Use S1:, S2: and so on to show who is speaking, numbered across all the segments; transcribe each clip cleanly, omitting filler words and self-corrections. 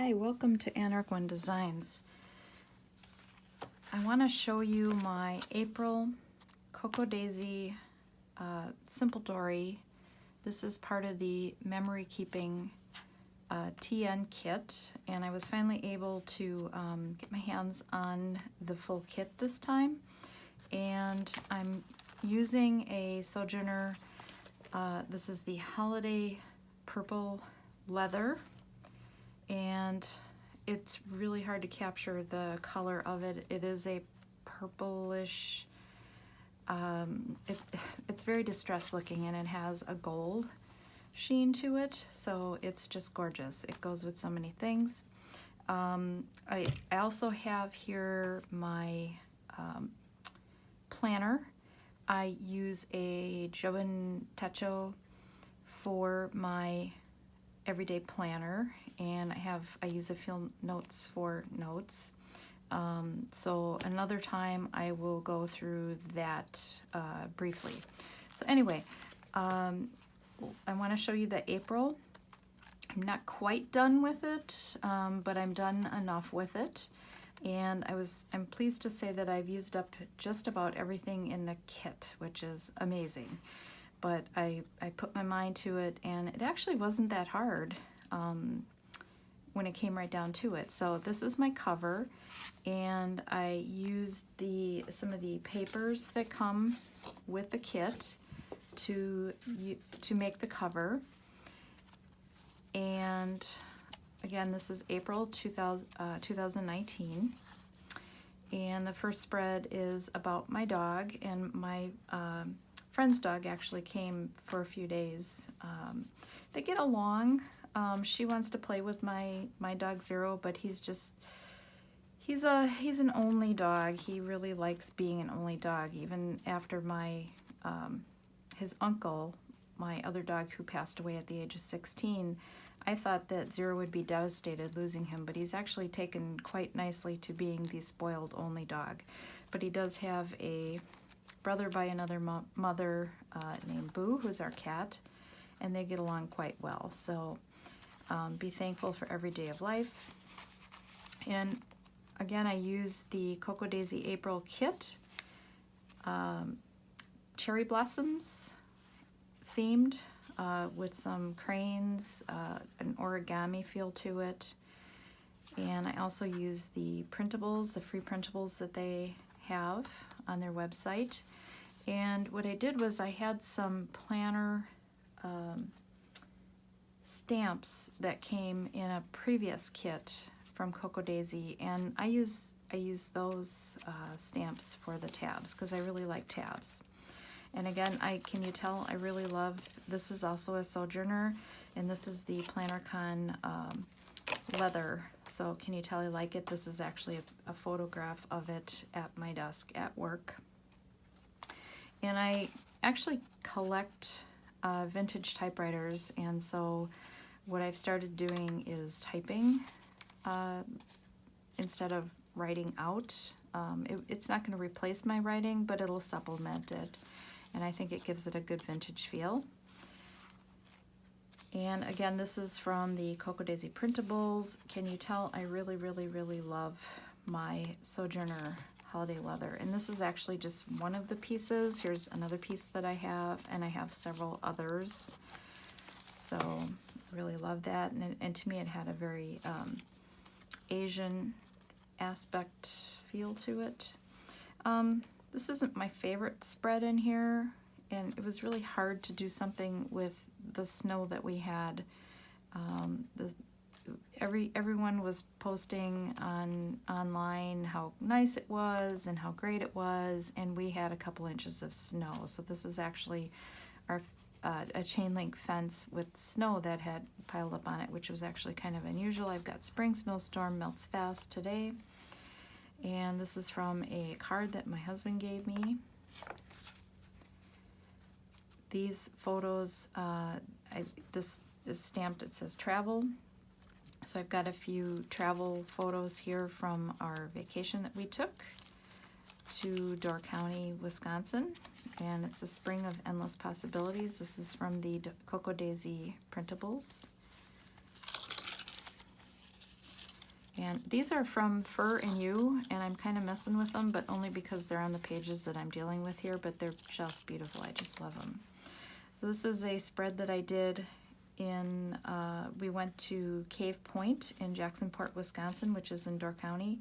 S1: Hi, welcome to Anarch One Designs. I want to show you my April Cocoa Daisy Simple Dory. This is part of the memory keeping TN kit, and I was finally able to get my hands on the full kit this time. And I'm using a Sojourner, this is the Holiday Purple Leather, and it's really hard to capture the color of it. It is a purplish, it's very distressed looking, and it has a gold sheen to it, so it's just gorgeous. It goes with so many things. I also have here my planner. I use a Joven Techo for my everyday planner, and I use a field notes for notes. So another time I will go through that briefly. So anyway, I want to show you the April. I'm not quite done with it, but I'm done enough with it. And I'm pleased to say that I've used up just about everything in the kit, which is amazing. But I put my mind to it, and it actually wasn't that hard when it came right down to it. So this is my cover, and I used some of the papers that come with the kit to make the cover. And again, this is April 2019. And the first spread is about my dog, and my friend's dog actually came for a few days. They get along. She wants to play with my dog Zero, but he's an only dog. He really likes being an only dog, even after his uncle, my other dog who passed away at the age of 16. I thought that Zero would be devastated losing him, but he's actually taken quite nicely to being the spoiled only dog. But he does have a brother by another mother named Boo, who's our cat, and they get along quite well. So be thankful for every day of life. And again, I use the Cocoa Daisy April kit, cherry blossoms themed, with some cranes, an origami feel to it. And I also use the printables, the free printables that they have on their website. And what I did was I had some planner stamps that came in a previous kit from Cocoa Daisy, and I use those stamps for the tabs because I really like tabs. And again, can you tell I really love, this is also a Sojourner, and this is the PlannerCon leather. So can you tell I like it? This is actually a photograph of it at my desk at work. And I actually collect vintage typewriters, and so what I've started doing is typing instead of writing out. It's not going to replace my writing, but it'll supplement it, and I think it gives it a good vintage feel. And again, this is from the Cocoa Daisy printables. Can you tell I really, really, really love my Sojourner Holiday Leather? And this is actually just one of the pieces. Here's another piece that I have, and I have several others. So I really love that. And to me, it had a very Asian aspect feel to it. This isn't my favorite spread in here, and it was really hard to do something with the snow that we had. Everyone was posting online how nice it was and how great it was, and we had a couple inches of snow. So this is actually a chain link fence with snow that had piled up on it, which was actually kind of unusual. I've got spring snowstorm melts fast today. And this is from a card that my husband gave me. These photos, this is stamped, it says travel. So I've got a few travel photos here from our vacation that we took to Door County, Wisconsin. And it's a spring of endless possibilities. This is from the Cocoa Daisy printables. And these are from Fur and You, and I'm kind of messing with them, but only because they're on the pages that I'm dealing with here, but they're just beautiful. I just love them. So this is a spread that I did in, we went to Cave Point in Jacksonport, Wisconsin, which is in Door County,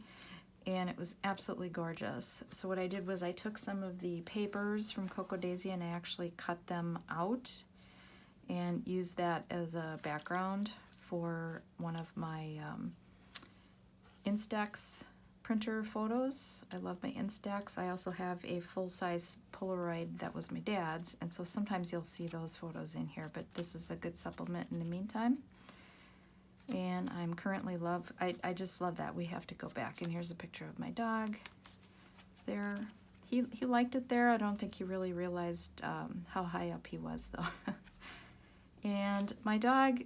S1: and it was absolutely gorgeous. So what I did was I took some of the papers from Cocoa Daisy and I actually cut them out and used that as a background for one of my Instax printer photos. I love my Instax. I also have a full-size Polaroid that was my dad's, and so sometimes you'll see those photos in here, but this is a good supplement in the meantime. And I'm currently I just love that. We have to go back, and here's a picture of my dog there. He liked it there. I don't think he really realized how high up he was, though. And my dog,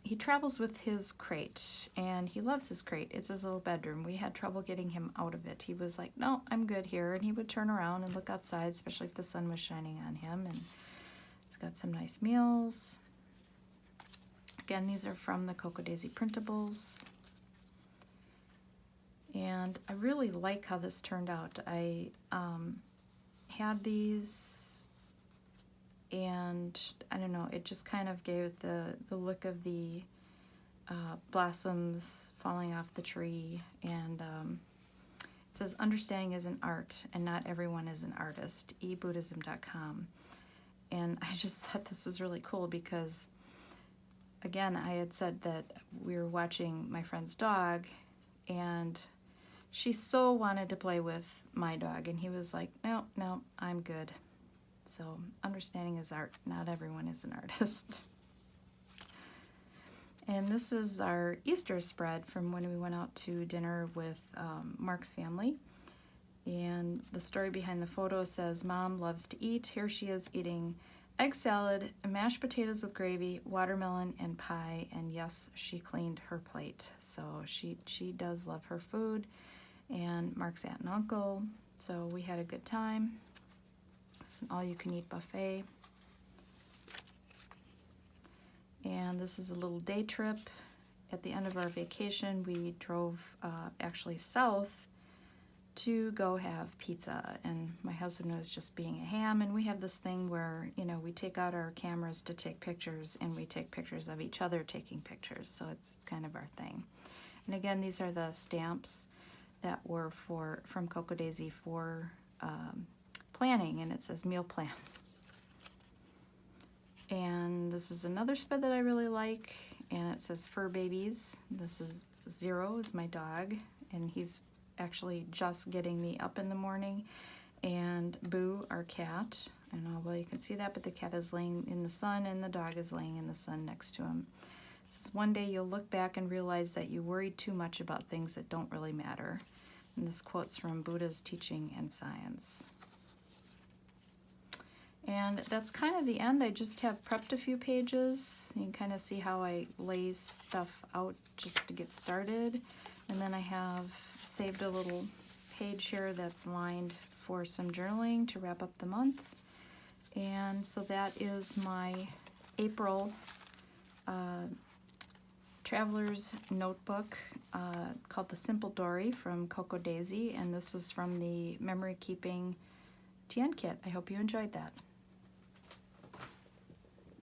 S1: he travels with his crate, and he loves his crate. It's his little bedroom. We had trouble getting him out of it. He was like, no, I'm good here. And he would turn around and look outside, especially if the sun was shining on him. And it's got some nice meals. Again, these are from the Cocoa Daisy printables. And I really like how this turned out. I had these, and I don't know, it just kind of gave the look of the blossoms falling off the tree. And it says, understanding is an art and not everyone is an artist, ebuddhism.com. And I just thought this was really cool because, again, I had said that we were watching my friend's dog, and she so wanted to play with my dog, and he was like, no, I'm good. So understanding is art, not everyone is an artist. And this is our Easter spread from when we went out to dinner with Mark's family. And the story behind the photo says, Mom loves to eat. Here she is eating egg salad, mashed potatoes with gravy, watermelon, and pie. And yes, she cleaned her plate. So she does love her food. And Mark's aunt and uncle. So we had a good time. It's an all-you-can-eat buffet. And this is a little day trip. At the end of our vacation, we drove actually south to go have pizza, and my husband was just being a ham, and we have this thing where, you know, we take out our cameras to take pictures, and we take pictures of each other taking pictures, so it's kind of our thing. And again, these are the stamps that were from Cocoa Daisy for planning, and it says meal plan. And this is another spread that I really like, and it says fur babies. This is Zero, is my dog, and he's actually just getting me up in the morning. And Boo, our cat, I don't know, well, you can see that, but the cat is laying in the sun and the dog is laying in the sun next to him. It says, one day you'll look back and realize that you worried too much about things that don't really matter. And this quote's from Buddha's Teaching and Science. And that's kind of the end. I just have prepped a few pages. You can kind of see how I lay stuff out just to get started. And then I have saved a little page here that's lined for some journaling to wrap up the month. And so that is my April Traveler's Notebook called The Simple Dory from Cocoa Daisy. And this was from the Memory Keeping TN Kit. I hope you enjoyed that.